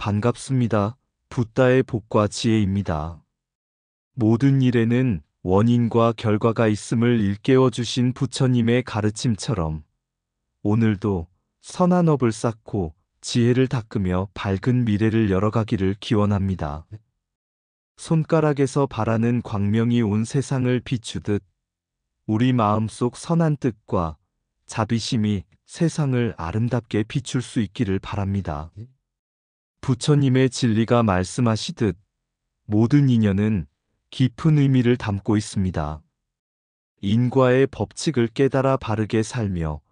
반갑습니다. 붓다의 복과 지혜입니다. 모든 일에는 원인과 결과가 있음을 일깨워 주신 부처님의 가르침처럼 오늘도 선한 업을 쌓고 지혜를 닦으며 밝은 미래를 열어가기를 기원합니다. 손가락에서 발하는 광명이 온 세상을 비추듯 우리 마음속 선한 뜻과 자비심이 세상을 아름답게 비출 수 있기를 바랍니다. 부처님의 진리가 말씀하시듯 모든 인연은 깊은 의미를 담고 있습니다. 인과의 법칙을 깨달아 바르게 살며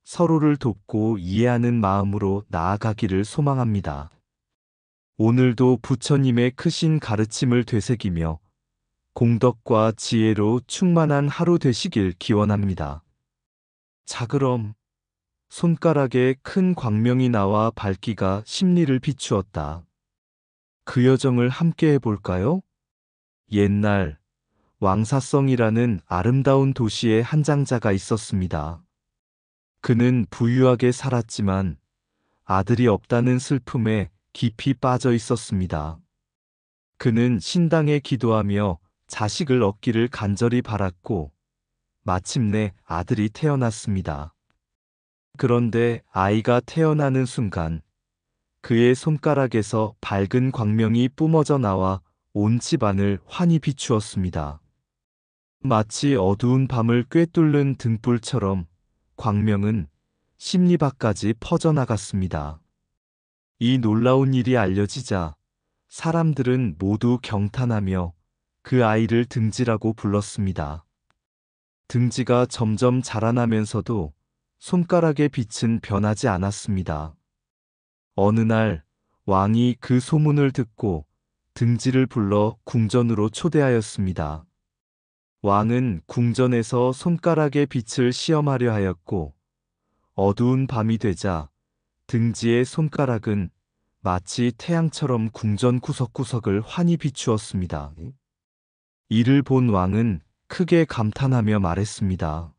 서로를 돕고 이해하는 마음으로 나아가기를 소망합니다. 오늘도 부처님의 크신 가르침을 되새기며 공덕과 지혜로 충만한 하루 되시길 기원합니다. 자, 그럼 손가락에 큰 광명이 나와 밝기가 심리를 비추었다. 그 여정을 함께 해볼까요? 옛날 왕사성이라는 아름다운 도시에 한 장자가 있었습니다. 그는 부유하게 살았지만 아들이 없다는 슬픔에 깊이 빠져 있었습니다. 그는 신당에 기도하며 자식을 얻기를 간절히 바랐고 마침내 아들이 태어났습니다. 그런데 아이가 태어나는 순간 그의 손가락에서 밝은 광명이 뿜어져 나와 온 집안을 환히 비추었습니다. 마치 어두운 밤을 꿰뚫는 등불처럼 광명은 심리밖까지 퍼져나갔습니다. 이 놀라운 일이 알려지자 사람들은 모두 경탄하며 그 아이를 등지라고 불렀습니다. 등지가 점점 자라나면서도 손가락의 빛은 변하지 않았습니다. 어느 날 왕이 그 소문을 듣고 등지를 불러 궁전으로 초대하였습니다. 왕은 궁전에서 손가락의 빛을 시험하려 하였고 어두운 밤이 되자 등지의 손가락은 마치 태양처럼 궁전 구석구석을 환히 비추었습니다. 이를 본 왕은 크게 감탄하며 말했습니다.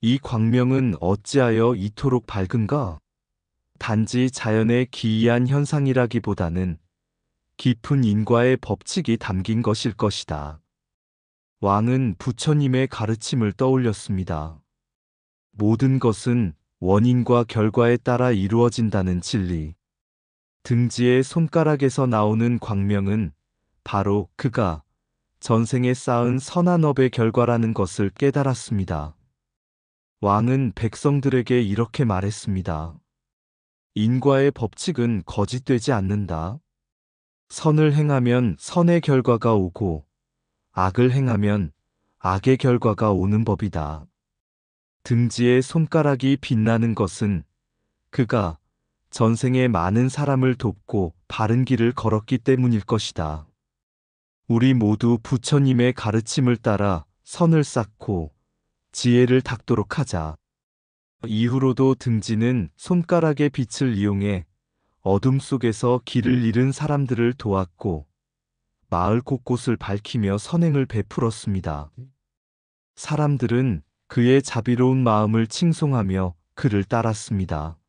이 광명은 어찌하여 이토록 밝은가? 단지 자연의 기이한 현상이라기보다는 깊은 인과의 법칙이 담긴 것일 것이다. 왕은 부처님의 가르침을 떠올렸습니다. 모든 것은 원인과 결과에 따라 이루어진다는 진리. 등지의 손가락에서 나오는 광명은 바로 그가 전생에 쌓은 선한 업의 결과라는 것을 깨달았습니다. 왕은 백성들에게 이렇게 말했습니다. 인과의 법칙은 거짓되지 않는다. 선을 행하면 선의 결과가 오고 악을 행하면 악의 결과가 오는 법이다. 등지의 손가락이 빛나는 것은 그가 전생에 많은 사람을 돕고 바른 길을 걸었기 때문일 것이다. 우리 모두 부처님의 가르침을 따라 선을 쌓고 지혜를 닦도록 하자. 이후로도 등지는 손가락의 빛을 이용해 어둠 속에서 길을 잃은 사람들을 도왔고 마을 곳곳을 밝히며 선행을 베풀었습니다. 사람들은 그의 자비로운 마음을 칭송하며 그를 따랐습니다.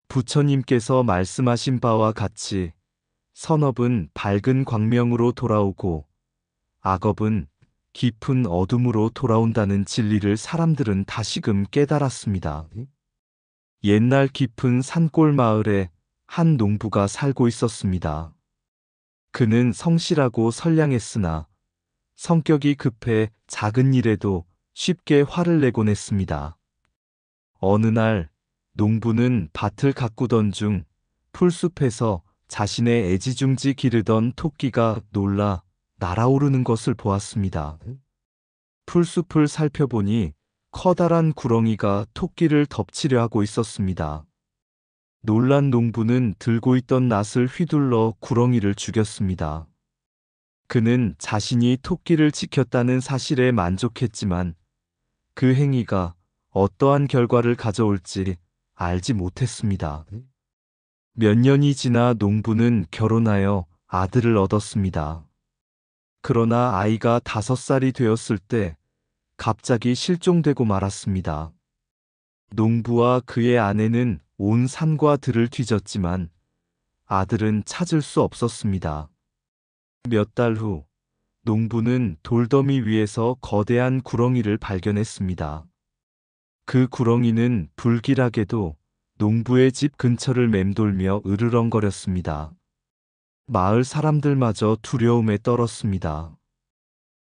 부처님께서 말씀하신 바와 같이 선업은 밝은 광명으로 돌아오고 악업은 깊은 어둠으로 돌아온다는 진리를 사람들은 다시금 깨달았습니다. 옛날 깊은 산골 마을에 한 농부가 살고 있었습니다. 그는 성실하고 선량했으나 성격이 급해 작은 일에도 쉽게 화를 내곤 했습니다. 어느 날 농부는 밭을 가꾸던 중 풀숲에서 자신의 애지중지 기르던 토끼가 놀라 날아오르는 것을 보았습니다. 풀숲을 살펴보니 커다란 구렁이가 토끼를 덮치려 하고 있었습니다. 놀란 농부는 들고 있던 낫을 휘둘러 구렁이를 죽였습니다. 그는 자신이 토끼를 지켰다는 사실에 만족했지만 그 행위가 어떠한 결과를 가져올지 알지 못했습니다. 몇 년이 지나 농부는 결혼하여 아들을 얻었습니다. 그러나 아이가 5살이 되었을 때 갑자기 실종되고 말았습니다. 농부와 그의 아내는 온 산과 들을 뒤졌지만 아들은 찾을 수 없었습니다. 몇 달 후, 농부는 돌더미 위에서 거대한 구렁이를 발견했습니다. 그 구렁이는 불길하게도 농부의 집 근처를 맴돌며 으르렁거렸습니다. 마을 사람들마저 두려움에 떨었습니다.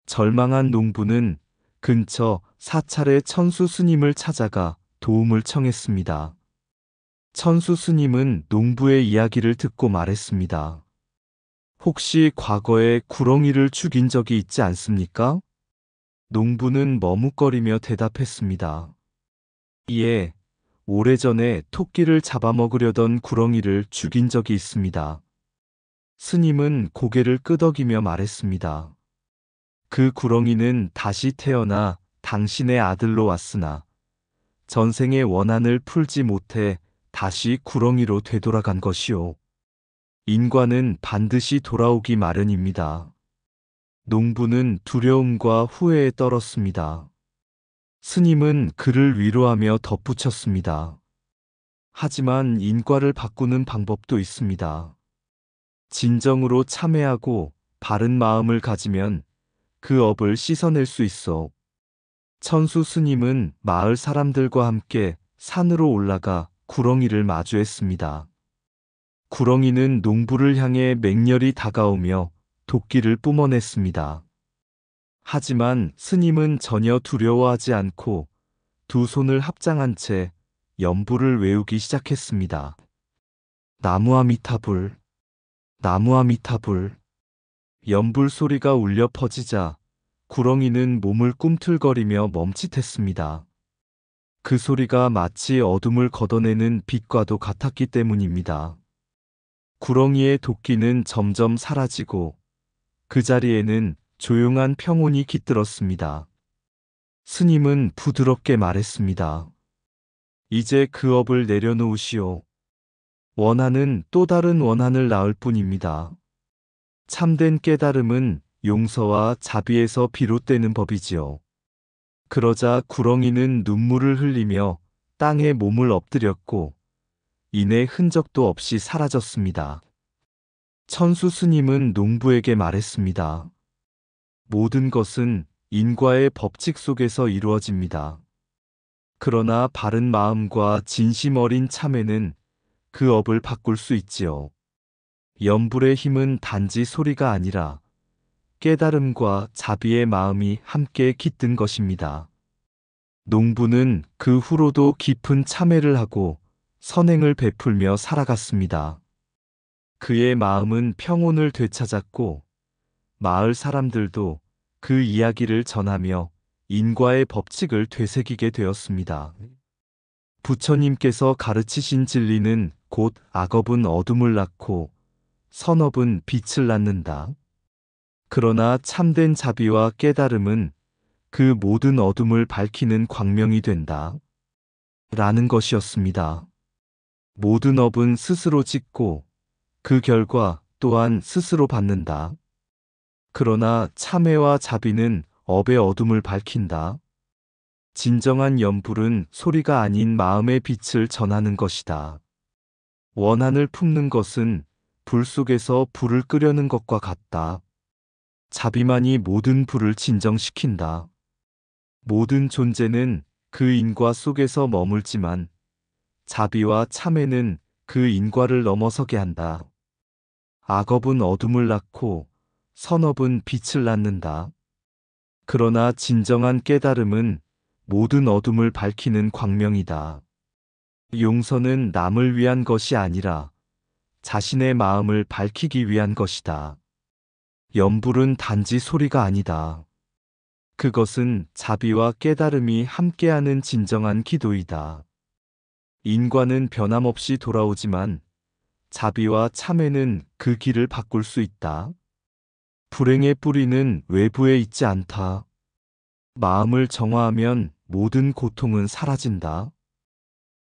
절망한 농부는 근처 사찰의 천수 스님을 찾아가 도움을 청했습니다. 천수 스님은 농부의 이야기를 듣고 말했습니다. 혹시 과거에 구렁이를 죽인 적이 있지 않습니까? 농부는 머뭇거리며 대답했습니다. 예, 오래전에 토끼를 잡아먹으려던 구렁이를 죽인 적이 있습니다. 스님은 고개를 끄덕이며 말했습니다. 그 구렁이는 다시 태어나 당신의 아들로 왔으나 전생의 원한을 풀지 못해 다시 구렁이로 되돌아간 것이오. 인과는 반드시 돌아오기 마련입니다. 농부는 두려움과 후회에 떨었습니다. 스님은 그를 위로하며 덧붙였습니다. 하지만 인과를 바꾸는 방법도 있습니다. 진정으로 참회하고 바른 마음을 가지면 그 업을 씻어낼 수 있어. 천수 스님은 마을 사람들과 함께 산으로 올라가 구렁이를 마주했습니다. 구렁이는 농부를 향해 맹렬히 다가오며 도끼를 뿜어냈습니다. 하지만 스님은 전혀 두려워하지 않고 두 손을 합장한 채 연부를 외우기 시작했습니다. 나무아미타불, 나무아미타불. 연불 소리가 울려 퍼지자 구렁이는 몸을 꿈틀거리며 멈칫했습니다. 그 소리가 마치 어둠을 걷어내는 빛과도 같았기 때문입니다. 구렁이의 도끼는 점점 사라지고 그 자리에는 조용한 평온이 깃들었습니다. 스님은 부드럽게 말했습니다. 이제 그 업을 내려놓으시오. 원한은 또 다른 원한을 낳을 뿐입니다. 참된 깨달음은 용서와 자비에서 비롯되는 법이지요. 그러자 구렁이는 눈물을 흘리며 땅에 몸을 엎드렸고 이내 흔적도 없이 사라졌습니다. 천수 스님은 농부에게 말했습니다. 모든 것은 인과의 법칙 속에서 이루어집니다. 그러나 바른 마음과 진심 어린 참회는 그 업을 바꿀 수 있지요. 연불의 힘은 단지 소리가 아니라 깨달음과 자비의 마음이 함께 깃든 것입니다. 농부는 그 후로도 깊은 참회를 하고 선행을 베풀며 살아갔습니다. 그의 마음은 평온을 되찾았고 마을 사람들도 그 이야기를 전하며 인과의 법칙을 되새기게 되었습니다. 부처님께서 가르치신 진리는 곧 악업은 어둠을 낳고 선업은 빛을 낳는다. 그러나 참된 자비와 깨달음은 그 모든 어둠을 밝히는 광명이 된다. 라는 것이었습니다. 모든 업은 스스로 짓고 그 결과 또한 스스로 받는다. 그러나 참회와 자비는 업의 어둠을 밝힌다. 진정한 연불은 소리가 아닌 마음의 빛을 전하는 것이다. 원한을 품는 것은 불 속에서 불을 끄려는 것과 같다. 자비만이 모든 불을 진정시킨다. 모든 존재는 그 인과 속에서 머물지만 자비와 참회는 그 인과를 넘어서게 한다. 악업은 어둠을 낳고 선업은 빛을 낳는다. 그러나 진정한 깨달음은 모든 어둠을 밝히는 광명이다. 용서는 남을 위한 것이 아니라 자신의 마음을 밝히기 위한 것이다. 연불은 단지 소리가 아니다. 그것은 자비와 깨달음이 함께하는 진정한 기도이다. 인과는 변함없이 돌아오지만 자비와 참회는 그 길을 바꿀 수 있다. 불행의 뿌리는 외부에 있지 않다. 마음을 정화하면 모든 고통은 사라진다.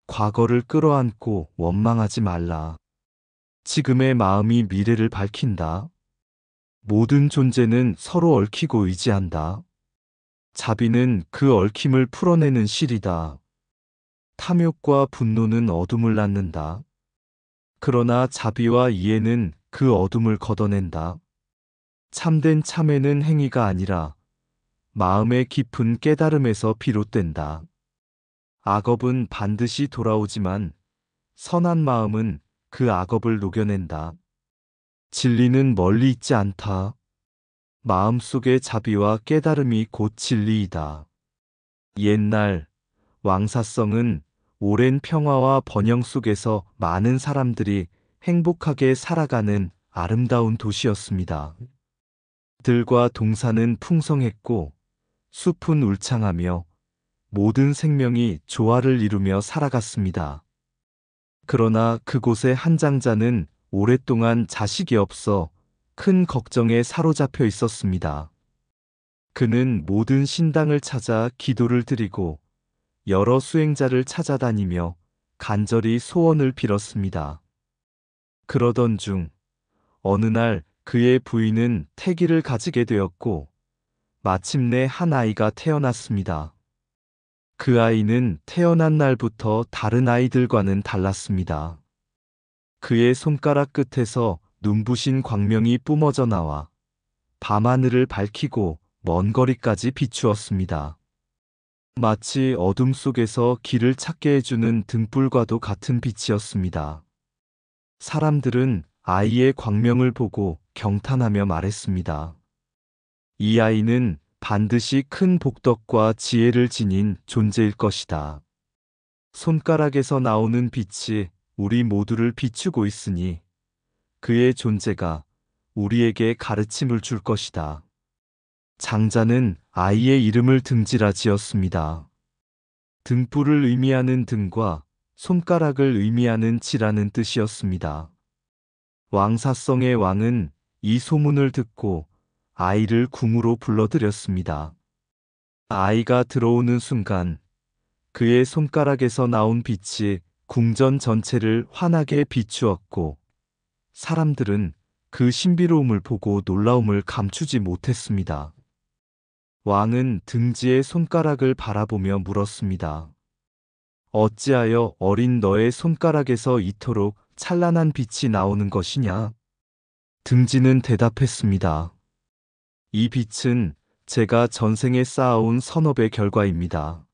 과거를 끌어안고 원망하지 말라. 지금의 마음이 미래를 밝힌다. 모든 존재는 서로 얽히고 의지한다. 자비는 그 얽힘을 풀어내는 실이다. 탐욕과 분노는 어둠을 낳는다. 그러나 자비와 이해는 그 어둠을 걷어낸다. 참된 참회는 행위가 아니라 마음의 깊은 깨달음에서 비롯된다. 악업은 반드시 돌아오지만 선한 마음은 그 악업을 녹여낸다. 진리는 멀리 있지 않다. 마음속의 자비와 깨달음이 곧 진리이다. 옛날 왕사성은 오랜 평화와 번영 속에서 많은 사람들이 행복하게 살아가는 아름다운 도시였습니다. 들과 동산은 풍성했고 숲은 울창하며 모든 생명이 조화를 이루며 살아갔습니다. 그러나 그곳의 한 장자는 오랫동안 자식이 없어 큰 걱정에 사로잡혀 있었습니다. 그는 모든 신당을 찾아 기도를 드리고 여러 수행자를 찾아다니며 간절히 소원을 빌었습니다. 그러던 중 어느 날 그의 부인은 태기를 가지게 되었고 마침내 한 아이가 태어났습니다. 그 아이는 태어난 날부터 다른 아이들과는 달랐습니다. 그의 손가락 끝에서 눈부신 광명이 뿜어져 나와 밤하늘을 밝히고 먼 거리까지 비추었습니다. 마치 어둠 속에서 길을 찾게 해주는 등불과도 같은 빛이었습니다. 사람들은 아이의 광명을 보고 경탄하며 말했습니다. 이 아이는 반드시 큰 복덕과 지혜를 지닌 존재일 것이다. 손가락에서 나오는 빛이 우리 모두를 비추고 있으니 그의 존재가 우리에게 가르침을 줄 것이다. 장자는 아이의 이름을 등지라 지었습니다. 등불을 의미하는 등과 손가락을 의미하는 지라는 뜻이었습니다. 왕사성의 왕은 이 소문을 듣고 아이를 궁으로 불러들였습니다. 아이가 들어오는 순간 그의 손가락에서 나온 빛이 궁전 전체를 환하게 비추었고 사람들은 그 신비로움을 보고 놀라움을 감추지 못했습니다. 왕은 등지의 손가락을 바라보며 물었습니다. 어찌하여 어린 너의 손가락에서 이토록 찬란한 빛이 나오는 것이냐? 등지는 대답했습니다. 이 빛은 제가 전생에 쌓아온 선업의 결과입니다.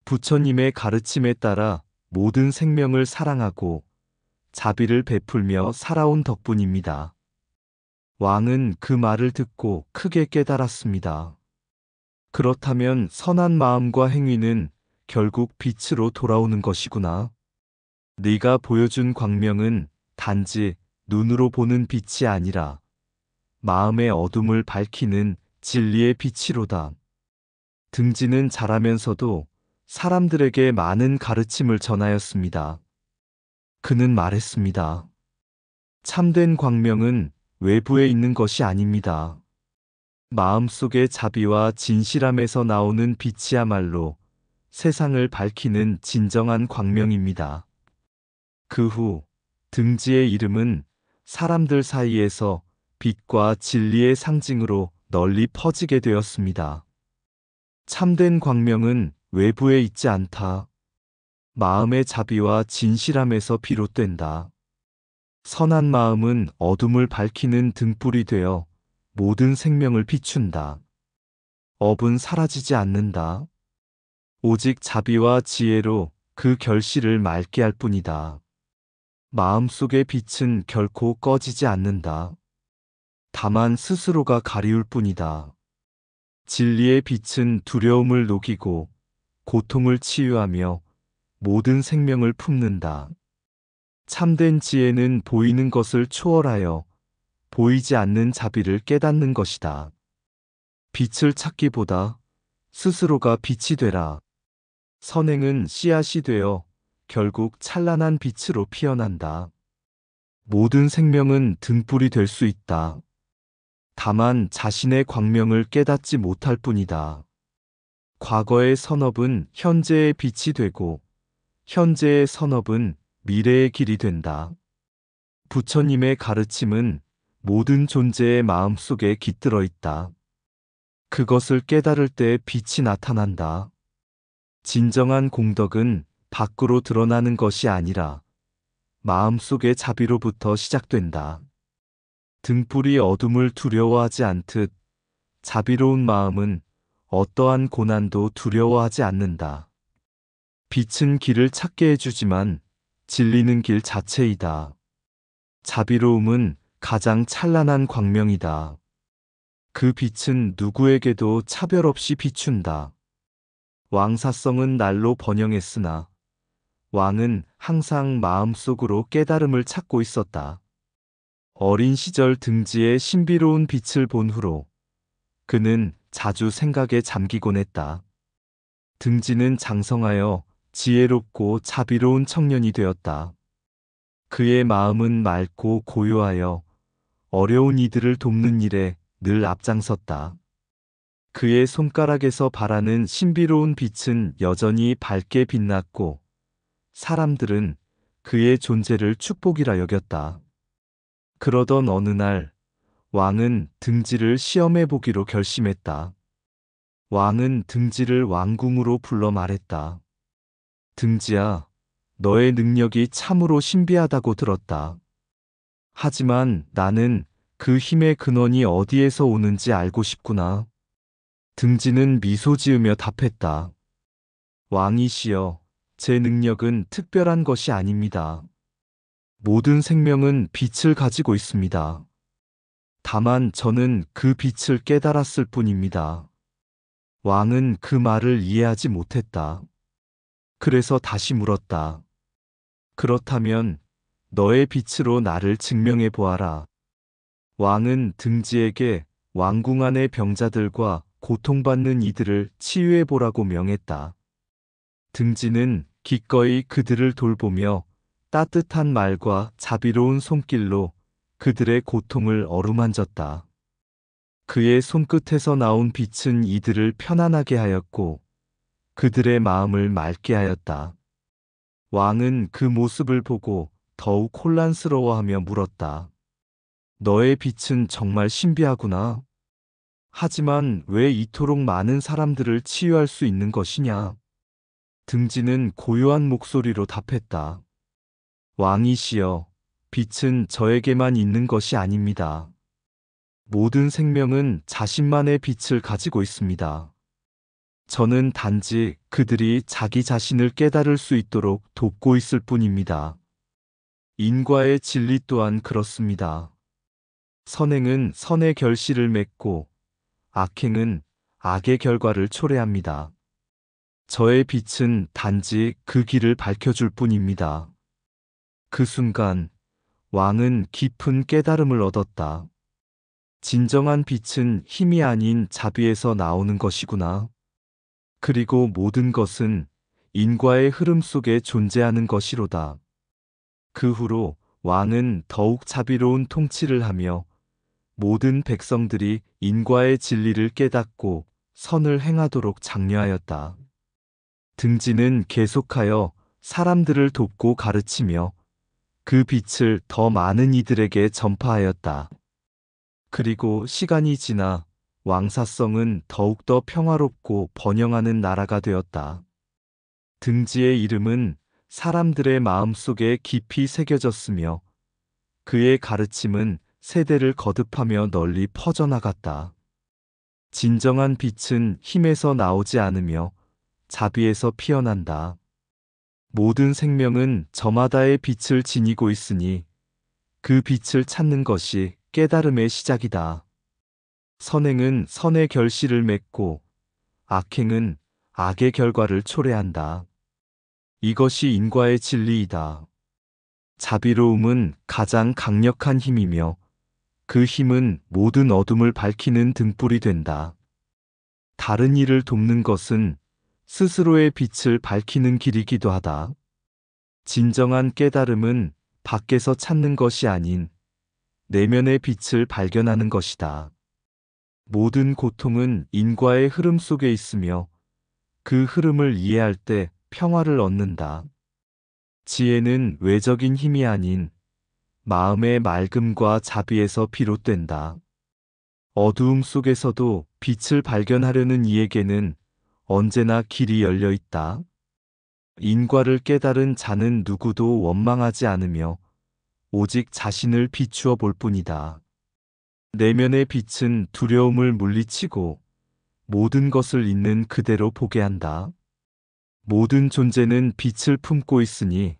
부처님의 가르침에 따라 모든 생명을 사랑하고 자비를 베풀며 살아온 덕분입니다. 왕은 그 말을 듣고 크게 깨달았습니다. 그렇다면 선한 마음과 행위는 결국 빛으로 돌아오는 것이구나. 네가 보여준 광명은 단지 눈으로 보는 빛이 아니라 마음의 어둠을 밝히는 진리의 빛이로다. 등지는 자라면서도 사람들에게 많은 가르침을 전하였습니다. 그는 말했습니다. 참된 광명은 외부에 있는 것이 아닙니다. 마음속의 자비와 진실함에서 나오는 빛이야말로 세상을 밝히는 진정한 광명입니다. 그 후 등지의 이름은 사람들 사이에서 빛과 진리의 상징으로 널리 퍼지게 되었습니다. 참된 광명은 외부에 있지 않다. 마음의 자비와 진실함에서 비롯된다. 선한 마음은 어둠을 밝히는 등불이 되어 모든 생명을 비춘다. 업은 사라지지 않는다. 오직 자비와 지혜로 그 결실을 맑게 할 뿐이다. 마음속의 빛은 결코 꺼지지 않는다. 다만 스스로가 가리울 뿐이다. 진리의 빛은 두려움을 녹이고 고통을 치유하며 모든 생명을 품는다. 참된 지혜는 보이는 것을 초월하여 보이지 않는 자비를 깨닫는 것이다. 빛을 찾기보다 스스로가 빛이 되라. 선행은 씨앗이 되어 결국 찬란한 빛으로 피어난다. 모든 생명은 등불이 될 수 있다. 다만 자신의 광명을 깨닫지 못할 뿐이다. 과거의 선업은 현재의 빛이 되고 현재의 선업은 미래의 길이 된다. 부처님의 가르침은 모든 존재의 마음속에 깃들어 있다. 그것을 깨달을 때 빛이 나타난다. 진정한 공덕은 밖으로 드러나는 것이 아니라 마음속의 자비로부터 시작된다. 등불이 어둠을 두려워하지 않듯 자비로운 마음은 어떠한 고난도 두려워하지 않는다. 빛은 길을 찾게 해주지만 진리는 길 자체이다. 자비로움은 가장 찬란한 광명이다. 그 빛은 누구에게도 차별 없이 비춘다. 왕사성은 날로 번영했으나 왕은 항상 마음속으로 깨달음을 찾고 있었다. 어린 시절 등지에 신비로운 빛을 본 후로 그는 자주 생각에 잠기곤 했다. 등지는 장성하여 지혜롭고 자비로운 청년이 되었다. 그의 마음은 맑고 고요하여 어려운 이들을 돕는 일에 늘 앞장섰다. 그의 손가락에서 발하는 신비로운 빛은 여전히 밝게 빛났고 사람들은 그의 존재를 축복이라 여겼다. 그러던 어느 날 왕은 등지를 시험해 보기로 결심했다. 왕은 등지를 왕궁으로 불러 말했다. 등지야, 너의 능력이 참으로 신비하다고 들었다. 하지만 나는 그 힘의 근원이 어디에서 오는지 알고 싶구나. 등지는 미소 지으며 답했다. 왕이시여, 제 능력은 특별한 것이 아닙니다. 모든 생명은 빛을 가지고 있습니다. 다만 저는 그 빛을 깨달았을 뿐입니다. 왕은 그 말을 이해하지 못했다. 그래서 다시 물었다. 그렇다면 너의 빛으로 나를 증명해 보아라. 왕은 등지에게 왕궁 안의 병자들과 고통받는 이들을 치유해 보라고 명했다. 등지는 기꺼이 그들을 돌보며 따뜻한 말과 자비로운 손길로 그들의 고통을 어루만졌다. 그의 손끝에서 나온 빛은 이들을 편안하게 하였고 그들의 마음을 맑게 하였다. 왕은 그 모습을 보고 더욱 혼란스러워하며 물었다. 너의 빛은 정말 신비하구나. 하지만 왜 이토록 많은 사람들을 치유할 수 있는 것이냐? 등지는 고요한 목소리로 답했다. 왕이시여, 빛은 저에게만 있는 것이 아닙니다. 모든 생명은 자신만의 빛을 가지고 있습니다. 저는 단지 그들이 자기 자신을 깨달을 수 있도록 돕고 있을 뿐입니다. 인과의 진리 또한 그렇습니다. 선행은 선의 결실을 맺고 악행은 악의 결과를 초래합니다. 저의 빛은 단지 그 길을 밝혀줄 뿐입니다. 그 순간 왕은 깊은 깨달음을 얻었다. 진정한 빛은 힘이 아닌 자비에서 나오는 것이구나. 그리고 모든 것은 인과의 흐름 속에 존재하는 것이로다. 그 후로 왕은 더욱 자비로운 통치를 하며 모든 백성들이 인과의 진리를 깨닫고 선을 행하도록 장려하였다. 등지는 계속하여 사람들을 돕고 가르치며 그 빛을 더 많은 이들에게 전파하였다. 그리고 시간이 지나 왕사성은 더욱더 평화롭고 번영하는 나라가 되었다. 등지의 이름은 사람들의 마음속에 깊이 새겨졌으며 그의 가르침은 세대를 거듭하며 널리 퍼져나갔다. 진정한 빛은 힘에서 나오지 않으며 자비에서 피어난다. 모든 생명은 저마다의 빛을 지니고 있으니 그 빛을 찾는 것이 깨달음의 시작이다. 선행은 선의 결실을 맺고 악행은 악의 결과를 초래한다. 이것이 인과의 진리이다. 자비로움은 가장 강력한 힘이며 그 힘은 모든 어둠을 밝히는 등불이 된다. 다른 이를 돕는 것은 스스로의 빛을 밝히는 길이기도 하다. 진정한 깨달음은 밖에서 찾는 것이 아닌 내면의 빛을 발견하는 것이다. 모든 고통은 인과의 흐름 속에 있으며 그 흐름을 이해할 때 평화를 얻는다. 지혜는 외적인 힘이 아닌 마음의 맑음과 자비에서 비롯된다. 어두움 속에서도 빛을 발견하려는 이에게는 언제나 길이 열려 있다. 인과를 깨달은 자는 누구도 원망하지 않으며 오직 자신을 비추어 볼 뿐이다. 내면의 빛은 두려움을 물리치고 모든 것을 있는 그대로 보게 한다. 모든 존재는 빛을 품고 있으니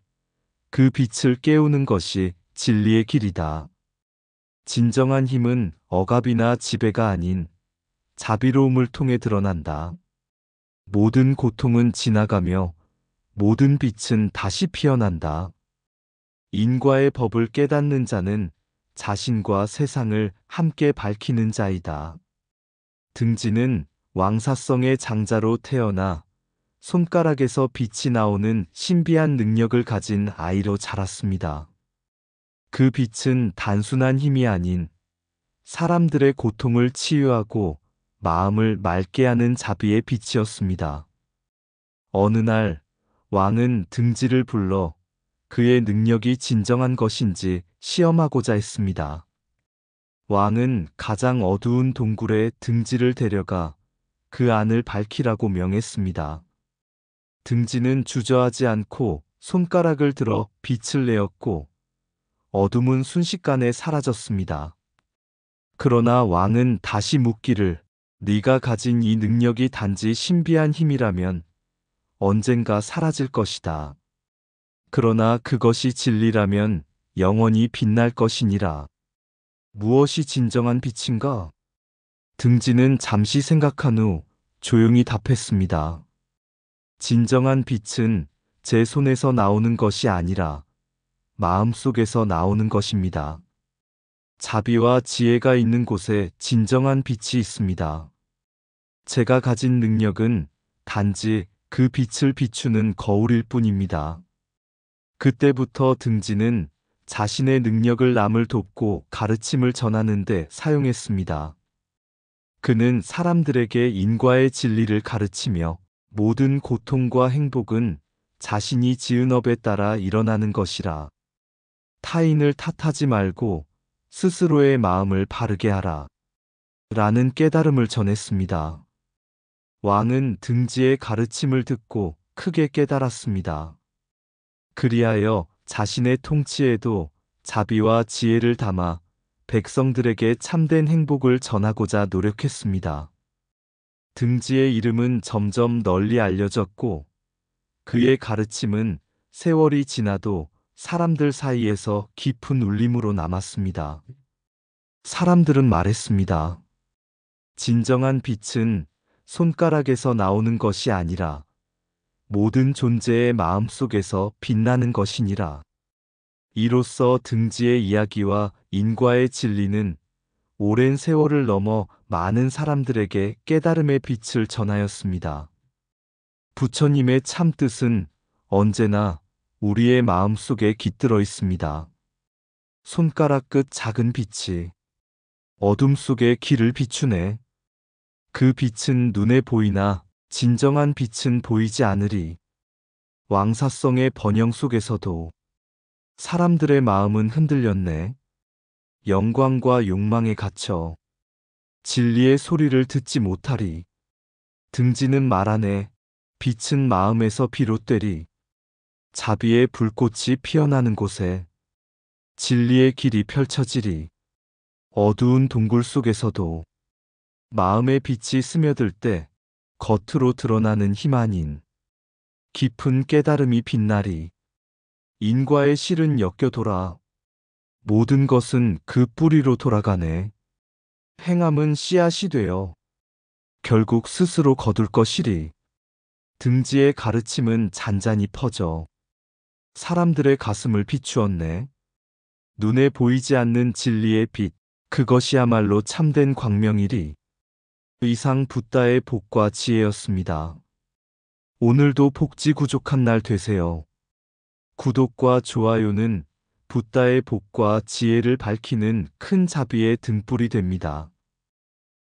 그 빛을 깨우는 것이 진리의 길이다. 진정한 힘은 억압이나 지배가 아닌 자비로움을 통해 드러난다. 모든 고통은 지나가며 모든 빛은 다시 피어난다. 인과의 법을 깨닫는 자는 자신과 세상을 함께 밝히는 자이다. 등지는 왕사성의 장자로 태어나 손가락에서 빛이 나오는 신비한 능력을 가진 아이로 자랐습니다. 그 빛은 단순한 힘이 아닌 사람들의 고통을 치유하고 마음을 맑게 하는 자비의 빛이었습니다. 어느 날 왕은 등지를 불러 그의 능력이 진정한 것인지 시험하고자 했습니다. 왕은 가장 어두운 동굴에 등지를 데려가 그 안을 밝히라고 명했습니다. 등지는 주저하지 않고 손가락을 들어 빛을 내었고 어둠은 순식간에 사라졌습니다. 그러나 왕은 다시 묻기를 네가 가진 이 능력이 단지 신비한 힘이라면 언젠가 사라질 것이다. 그러나 그것이 진리라면 영원히 빛날 것이니라. 무엇이 진정한 빛인가? 등지는 잠시 생각한 후 조용히 답했습니다. 진정한 빛은 제 손에서 나오는 것이 아니라 마음속에서 나오는 것입니다. 자비와 지혜가 있는 곳에 진정한 빛이 있습니다. 제가 가진 능력은 단지 그 빛을 비추는 거울일 뿐입니다. 그때부터 등지는 자신의 능력을 남을 돕고 가르침을 전하는 데 사용했습니다. 그는 사람들에게 인과의 진리를 가르치며 모든 고통과 행복은 자신이 지은 업에 따라 일어나는 것이라. 타인을 탓하지 말고 스스로의 마음을 바르게 하라. 라는 깨달음을 전했습니다. 왕은 등지의 가르침을 듣고 크게 깨달았습니다. 그리하여 자신의 통치에도 자비와 지혜를 담아 백성들에게 참된 행복을 전하고자 노력했습니다. 등지의 이름은 점점 널리 알려졌고 그의 가르침은 세월이 지나도 사람들 사이에서 깊은 울림으로 남았습니다. 사람들은 말했습니다. 진정한 빛은 손가락에서 나오는 것이 아니라 모든 존재의 마음속에서 빛나는 것이니라. 이로써 등지의 이야기와 인과의 진리는 오랜 세월을 넘어 많은 사람들에게 깨달음의 빛을 전하였습니다. 부처님의 참뜻은 언제나 우리의 마음속에 깃들어 있습니다. 손가락 끝 작은 빛이 어둠 속의 길을 비추네. 그 빛은 눈에 보이나 진정한 빛은 보이지 않으리. 왕사성의 번영 속에서도 사람들의 마음은 흔들렸네. 영광과 욕망에 갇혀 진리의 소리를 듣지 못하리. 등지는 말하네. 빛은 마음에서 비롯되리. 자비의 불꽃이 피어나는 곳에 진리의 길이 펼쳐지리. 어두운 동굴 속에서도 마음의 빛이 스며들 때 겉으로 드러나는 힘 아닌 깊은 깨달음이 빛나리. 인과의 실은 엮여돌아 모든 것은 그 뿌리로 돌아가네. 행함은 씨앗이 되어 결국 스스로 거둘 것이리. 등지의 가르침은 잔잔히 퍼져 사람들의 가슴을 비추었네. 눈에 보이지 않는 진리의 빛, 그것이야말로 참된 광명이리. 이상 붓다의 복과 지혜였습니다. 오늘도 복지 구족한 날 되세요. 구독과 좋아요는 붓다의 복과 지혜를 밝히는 큰 자비의 등불이 됩니다.